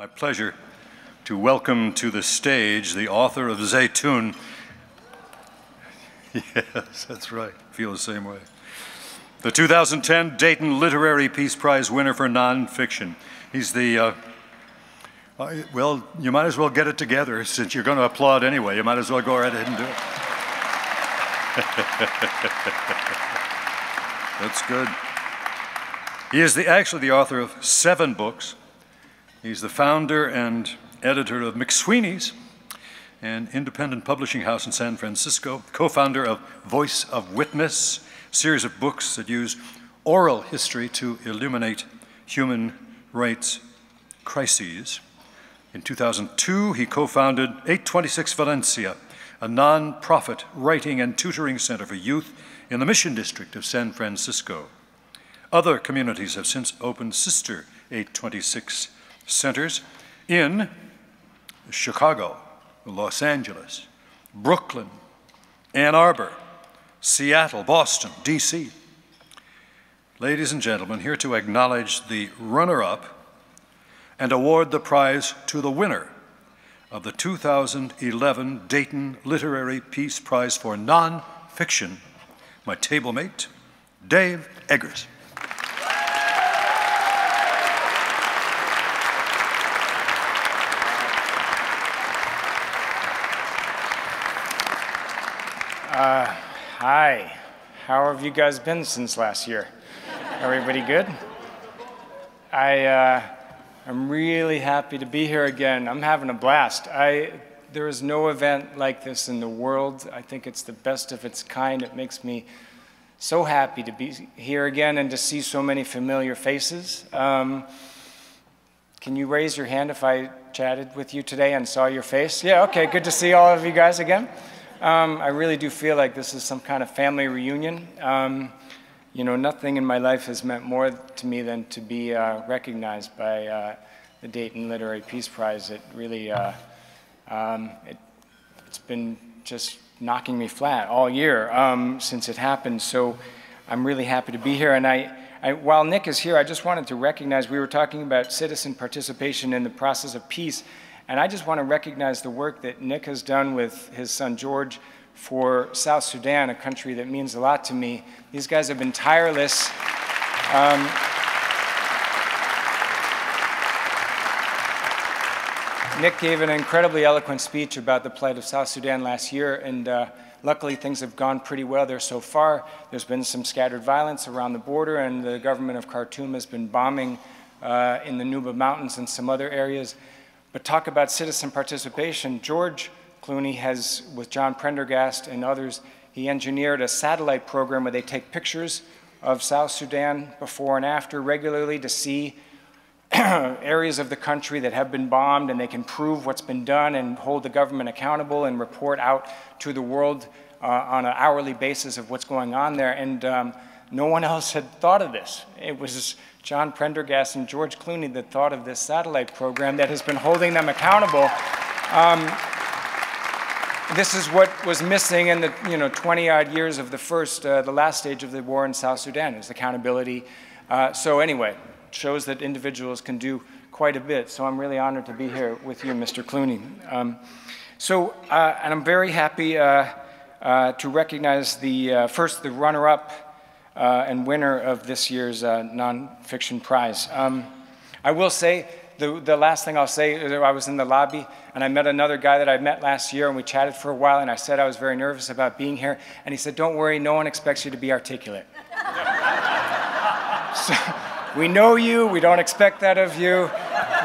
My pleasure to welcome to the stage the author of Zaytoun. Yes, that's right. I feel the same way. The 2010 Dayton Literary Peace Prize winner for nonfiction. He's the, well, you might as well get it together since you're going to applaud anyway. You might as well go right ahead and do it. That's good. He is actually the author of 7 books. He's the founder and editor of McSweeney's, an independent publishing house in San Francisco, co-founder of Voice of Witness, a series of books that use oral history to illuminate human rights crises. In 2002, he co-founded 826 Valencia, a non-profit writing and tutoring center for youth in the Mission District of San Francisco. Other communities have since opened sister 826 centers in Chicago, Los Angeles, Brooklyn, Ann Arbor, Seattle, Boston, DC. Ladies and gentlemen, here to acknowledge the runner-up and award the prize to the winner of the 2011 Dayton Literary Peace Prize for Nonfiction, my table mate, Dave Eggers. Hi. How have you guys been since last year? Everybody good? I'm really happy to be here again. I'm having a blast. There is no event like this in the world. I think it's the best of its kind. It makes me so happy to be here again and to see so many familiar faces. Can you raise your hand if I chatted with you today and saw your face? Yeah, okay, good to see all of you guys again. I really do feel like this is some kind of family reunion. You know, nothing in my life has meant more to me than to be recognized by the Dayton Literary Peace Prize. It really, it's been just knocking me flat all year since it happened. So I'm really happy to be here. And while Nick is here, I just wanted to recognize, we were talking about citizen participation in the process of peace. And I just want to recognize the work that Nick has done with his son George for South Sudan, a country that means a lot to me. These guys have been tireless. Nick gave an incredibly eloquent speech about the plight of South Sudan last year, and luckily things have gone pretty well there so far. There's been some scattered violence around the border, and the government of Khartoum has been bombing in the Nuba Mountains and some other areas. But talk about citizen participation. George Clooney has, with John Prendergast and others, he engineered a satellite program where they take pictures of South Sudan before and after regularly to see areas of the country that have been bombed, and they can prove what's been done and hold the government accountable and report out to the world on an hourly basis of what's going on there. And no one else had thought of this. It was John Prendergast and George Clooney that thought of this satellite program that has been holding them accountable. This is what was missing in the 20-odd years of the last stage of the war in South Sudan, is accountability. So anyway, it shows that individuals can do quite a bit. So I'm really honored to be here with you, Mr. Clooney. And I'm very happy to recognize first the runner-up and winner of this year's nonfiction prize. I will say, the last thing I'll say is I was in the lobby and I met another guy that I met last year, and we chatted for a while, and I said I was very nervous about being here, and he said, "Don't worry, no one expects you to be articulate." So, we know you, we don't expect that of you,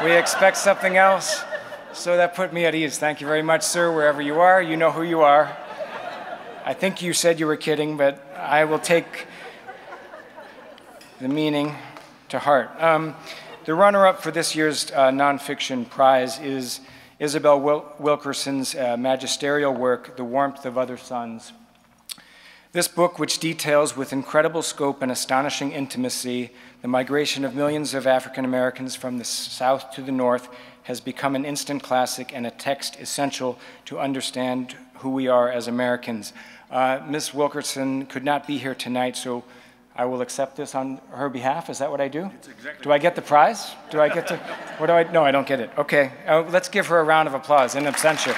we expect something else. So that put me at ease. Thank you very much, sir, wherever you are. You know who you are. I think you said you were kidding, but I will take the meaning to heart. The runner-up for this year's nonfiction prize is Isabel Wilkerson's magisterial work, The Warmth of Other Suns. This book, which details with incredible scope and astonishing intimacy the migration of millions of African Americans from the south to the north, has become an instant classic and a text essential to understand who we are as Americans. Ms. Wilkerson could not be here tonight, so I will accept this on her behalf. Is that what I do? Exactly. Do I get the prize? Do I get to, what do I, no, I don't get it. Okay, let's give her a round of applause in absentia.